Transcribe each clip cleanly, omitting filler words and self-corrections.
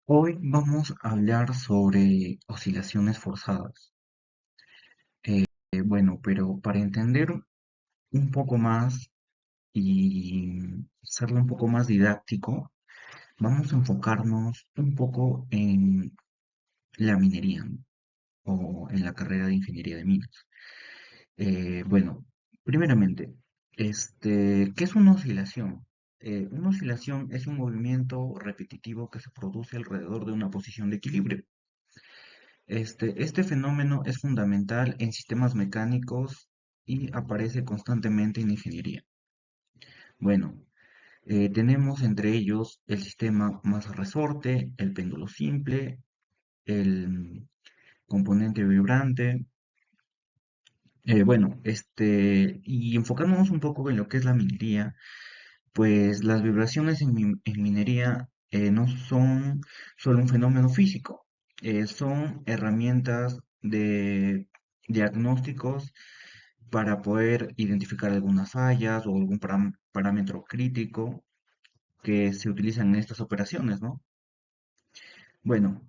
Hoy vamos a hablar sobre oscilaciones forzadas. Bueno, pero para entender un poco más y hacerlo un poco más didáctico, vamos a enfocarnos un poco en la minería, ¿no? O en la carrera de ingeniería de minas. Bueno, primeramente, ¿qué es una oscilación? Una oscilación es un movimiento repetitivo que se produce alrededor de una posición de equilibrio. Este fenómeno es fundamental en sistemas mecánicos y aparece constantemente en ingeniería. Bueno, tenemos entre ellos el sistema masa-resorte, el péndulo simple, el componente vibrante. Y enfocándonos un poco en lo que es la minería, pues las vibraciones en minería no son solo un fenómeno físico, son herramientas de diagnósticos para poder identificar algunas fallas o algún parámetro crítico que se utilizan en estas operaciones, ¿no? Bueno,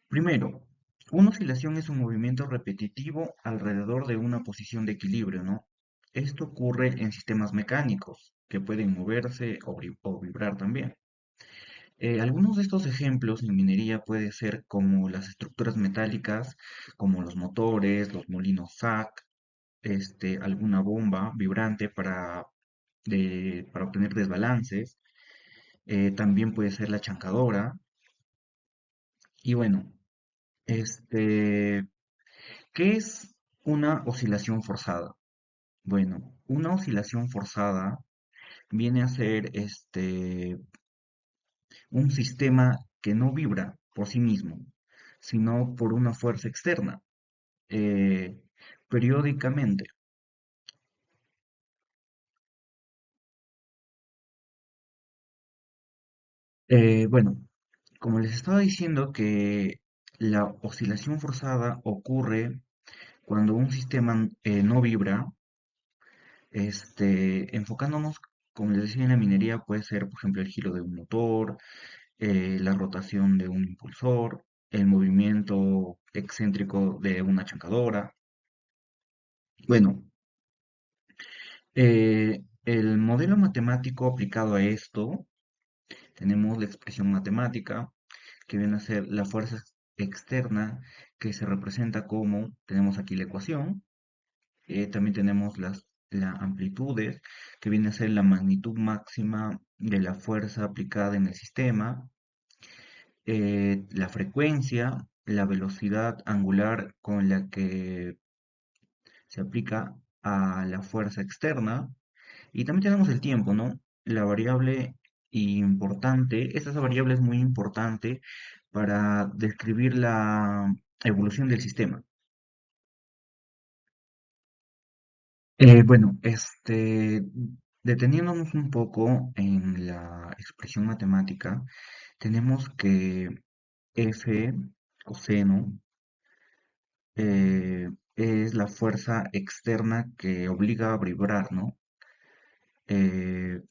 primero, una oscilación es un movimiento repetitivo alrededor de una posición de equilibrio, ¿no? Esto ocurre en sistemas mecánicos que pueden moverse o vibrar también. Algunos de estos ejemplos en minería puede ser como las estructuras metálicas, como los motores, los molinos SAC, alguna bomba vibrante para obtener desbalances. También puede ser la chancadora. Y bueno, este, ¿qué es una oscilación forzada? Bueno, una oscilación forzada viene a ser un sistema que no vibra por sí mismo, sino por una fuerza externa, eh, periódicamente. Bueno, como les estaba diciendo que la oscilación forzada ocurre cuando un sistema no vibra, enfocándonos, como les decía en la minería, puede ser, por ejemplo, el giro de un motor, la rotación de un impulsor, el movimiento excéntrico de una chancadora. Bueno, el modelo matemático aplicado a esto, tenemos la expresión matemática, que viene a ser la fuerza externa, que se representa como, tenemos aquí la ecuación, también tenemos la amplitudes, que viene a ser la magnitud máxima de la fuerza aplicada en el sistema, la frecuencia, la velocidad angular con la que se aplica a la fuerza externa, y también tenemos el tiempo, ¿no? La variable importante, esta variable es muy importante para describir la evolución del sistema. Bueno, deteniéndonos un poco en la expresión matemática, tenemos que F coseno es la fuerza externa que obliga a vibrar, ¿no? Eh,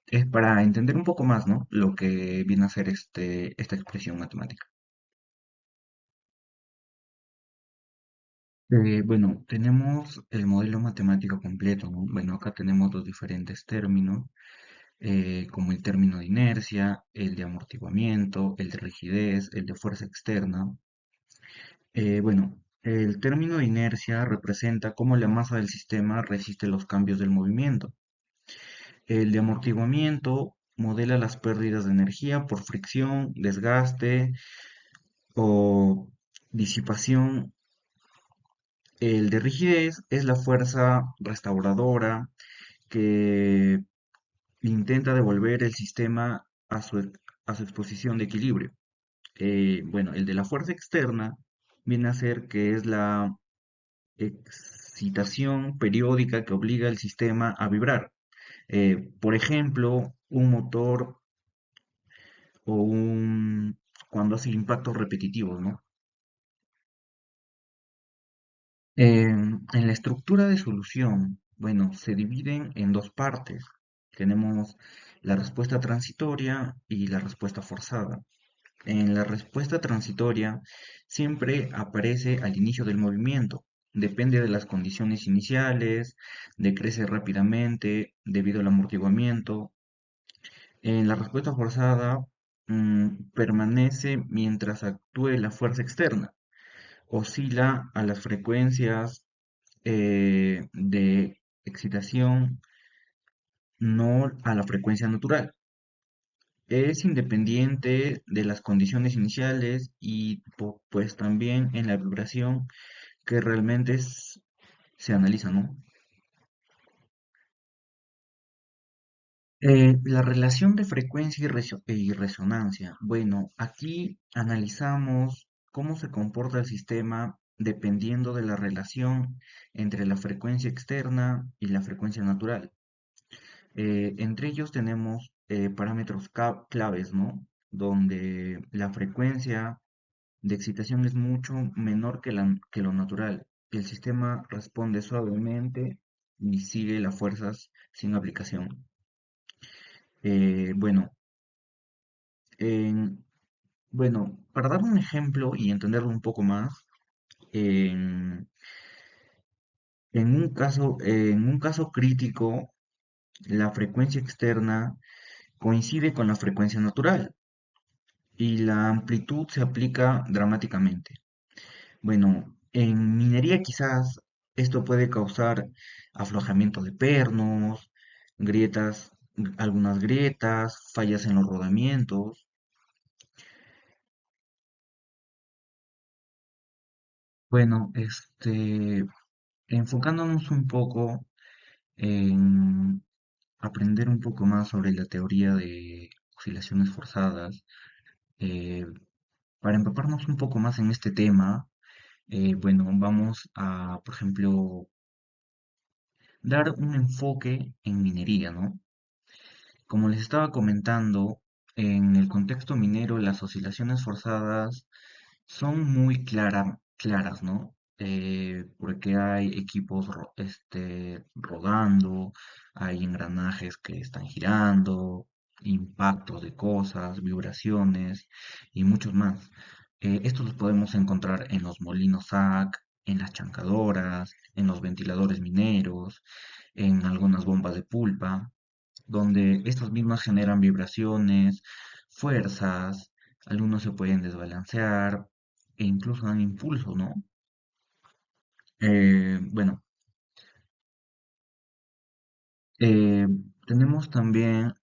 es para entender un poco más, ¿no? Lo que viene a ser esta expresión matemática. Bueno, tenemos el modelo matemático completo, ¿no? Bueno, acá tenemos los diferentes términos, como el término de inercia, el de amortiguamiento, el de rigidez, el de fuerza externa. Bueno, el término de inercia representa cómo la masa del sistema resiste los cambios del movimiento. El de amortiguamiento modela las pérdidas de energía por fricción, desgaste o disipación. El de rigidez es la fuerza restauradora que intenta devolver el sistema a su exposición de equilibrio. Bueno, el de la fuerza externa viene a ser que es la excitación periódica que obliga al sistema a vibrar. Por ejemplo, un motor o cuando hace impactos repetitivos, ¿no? En la estructura de solución, bueno, se dividen en dos partes. Tenemos la respuesta transitoria y la respuesta forzada. En la respuesta transitoria siempre aparece al inicio del movimiento. Depende de las condiciones iniciales, decrece rápidamente debido al amortiguamiento. En la respuesta forzada permanece mientras actúe la fuerza externa. Oscila a las frecuencias de excitación, no a la frecuencia natural. Es independiente de las condiciones iniciales y pues también en la vibración que realmente se analiza, ¿no? La relación de frecuencia y resonancia. Bueno, aquí analizamos cómo se comporta el sistema dependiendo de la relación entre la frecuencia externa y la frecuencia natural. Entre ellos tenemos parámetros claves, ¿no? Donde la frecuencia de excitación es mucho menor que lo natural. El sistema responde suavemente y sigue las fuerzas sin aplicación. Bueno, en- bueno, para dar un ejemplo y entenderlo un poco más, en, en un caso crítico, la frecuencia externa coincide con la frecuencia natural y la amplitud se aplica dramáticamente. Bueno, en minería quizás esto puede causar aflojamiento de pernos, grietas, algunas grietas, fallas en los rodamientos. Bueno, enfocándonos un poco en aprender un poco más sobre la teoría de oscilaciones forzadas, eh, para empaparnos un poco más en este tema, bueno, vamos a, por ejemplo, dar un enfoque en minería, ¿no? Como les estaba comentando, en el contexto minero las oscilaciones forzadas son muy claras, ¿no? Porque hay equipos rodando, hay engranajes que están girando, impactos de cosas, vibraciones y muchos más. Estos los podemos encontrar en los molinos SAC, en las chancadoras, en los ventiladores mineros, en algunas bombas de pulpa, donde estas mismas generan vibraciones, fuerzas, algunos se pueden desbalancear e incluso dan impulso, ¿no? Bueno, eh, tenemos también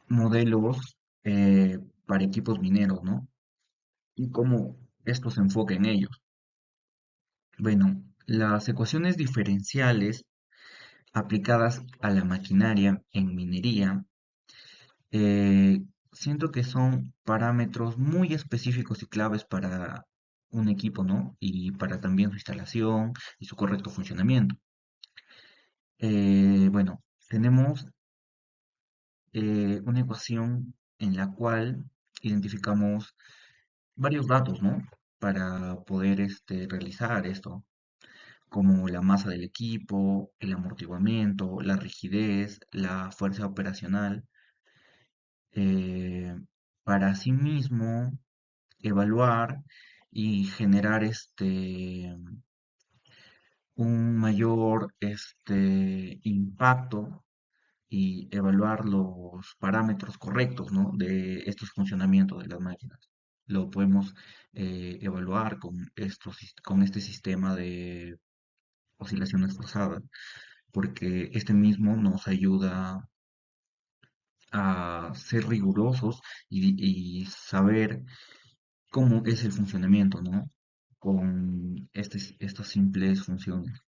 modelos para equipos mineros, ¿no? Y cómo esto se enfoca en ellos. Bueno, las ecuaciones diferenciales aplicadas a la maquinaria en minería Eh, siento que son parámetros muy específicos y claves para un equipo, ¿no? Y para también su instalación y su correcto funcionamiento. Bueno, tenemos una ecuación en la cual identificamos varios datos, ¿no? Para poder realizar esto, como la masa del equipo, el amortiguamiento, la rigidez, la fuerza operacional, eh, para asimismo evaluar y generar un mayor impacto y evaluar los parámetros correctos, ¿no? De estos funcionamientos de las máquinas. Lo podemos evaluar con con este sistema de oscilaciones forzadas, porque este mismo nos ayuda a ser rigurosos y saber cómo es el funcionamiento, ¿no? Con estas simples funciones.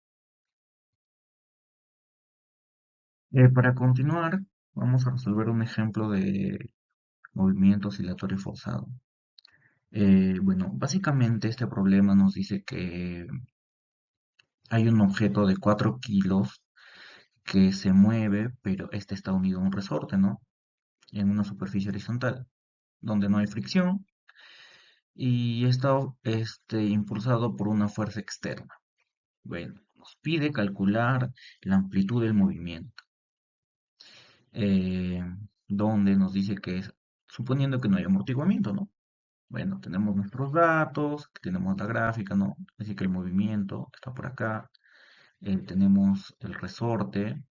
Para continuar, vamos a resolver un ejemplo de movimiento oscilatorio forzado. Bueno, básicamente este problema nos dice que hay un objeto de 4 kilos que se mueve, pero este está unido a un resorte, ¿no? En una superficie horizontal, donde no hay fricción y está impulsado por una fuerza externa. Bueno, nos pide calcular la amplitud del movimiento. eh, donde nos dice que es, suponiendo que no hay amortiguamiento, ¿no? Bueno, tenemos nuestros datos, tenemos la gráfica, ¿no? Así que el movimiento está por acá. Tenemos el resorte,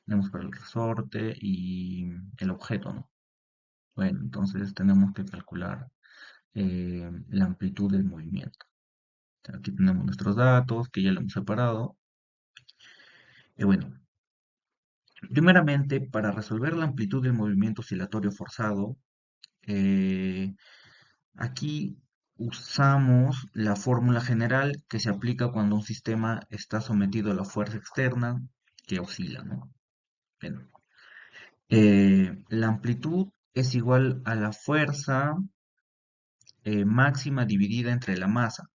tenemos para el resorte y el objeto, ¿no? Bueno, entonces tenemos que calcular la amplitud del movimiento. Aquí tenemos nuestros datos que ya lo hemos separado. Y bueno, primeramente, para resolver la amplitud del movimiento oscilatorio forzado, eh, aquí usamos la fórmula general que se aplica cuando un sistema está sometido a la fuerza externa que oscila, ¿no? Bueno, la amplitud es igual a la fuerza máxima dividida entre la masa,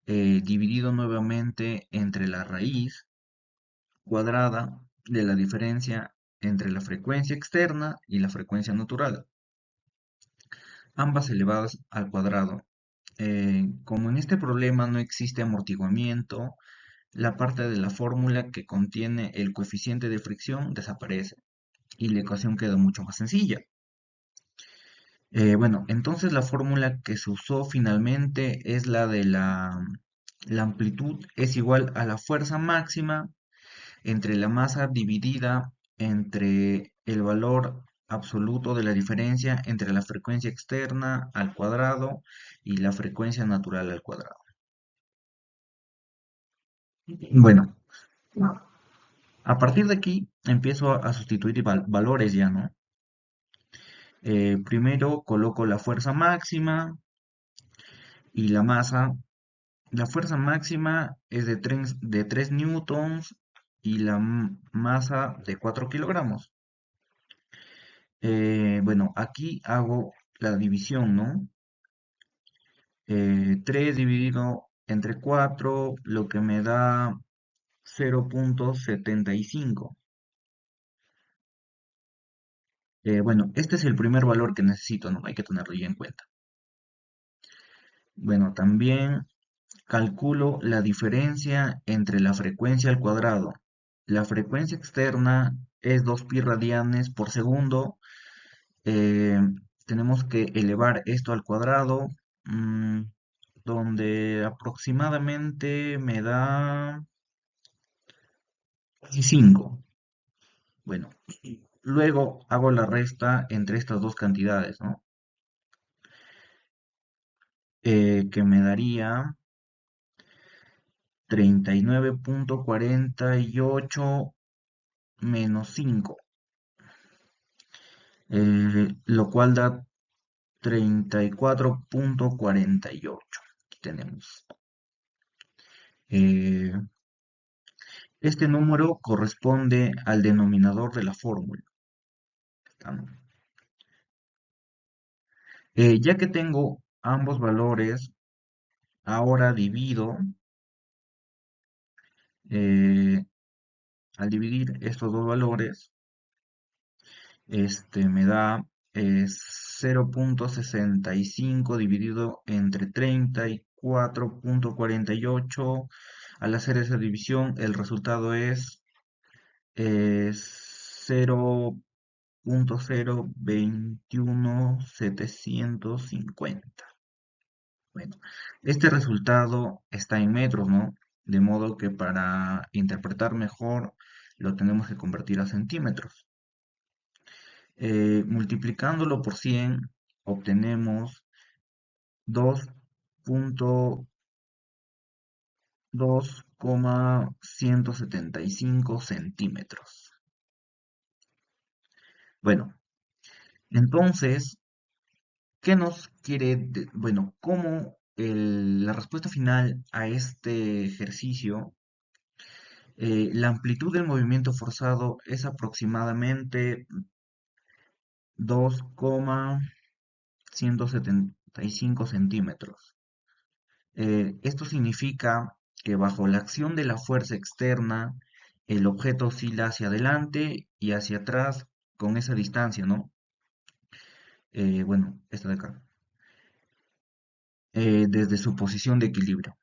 dividido nuevamente entre la raíz cuadrada de la diferencia entre la frecuencia externa y la frecuencia natural, ambas elevadas al cuadrado. Como en este problema no existe amortiguamiento, la parte de la fórmula que contiene el coeficiente de fricción desaparece y la ecuación queda mucho más sencilla. Bueno, entonces la fórmula que se usó finalmente es la de la amplitud es igual a la fuerza máxima entre la masa dividida entre el valor absoluto de la diferencia entre la frecuencia externa al cuadrado y la frecuencia natural al cuadrado. Bueno, a partir de aquí empiezo a sustituir valores ya, ¿no? Primero coloco la fuerza máxima y la masa. La fuerza máxima es de 3 newtons y la masa de 4 kilogramos. Bueno, aquí hago la división, ¿no? 3 dividido entre 4, lo que me da 0,75. Bueno, este es el primer valor que necesito, ¿no? Hay que tenerlo ya en cuenta. Bueno, también calculo la diferencia entre la frecuencia al cuadrado. La frecuencia externa es 2pi radianes por segundo. Eh, Tenemos que elevar esto al cuadrado, mm, donde aproximadamente me da 5. Bueno, luego hago la resta entre estas dos cantidades, ¿no? Que me daría 39,48 menos 5, lo cual da 34,48. Aquí tenemos. Eh, este número corresponde al denominador de la fórmula. Ya que tengo ambos valores, ahora divido, eh, al dividir estos dos valores, me da 0,65 dividido entre 34,48. Al hacer esa división, el resultado es 0,021,750. Bueno, este resultado está en metros, ¿no? De modo que para interpretar mejor lo tenemos que convertir a centímetros. Multiplicándolo por 100 obtenemos 2,175 centímetros. Bueno, entonces, ¿qué nos quiere? Bueno, ¿cómo la respuesta final a este ejercicio? La amplitud del movimiento forzado es aproximadamente 2,175 centímetros. Esto significa que bajo la acción de la fuerza externa, el objeto oscila hacia adelante y hacia atrás con esa distancia, ¿no? Bueno, esta de acá. Desde su posición de equilibrio.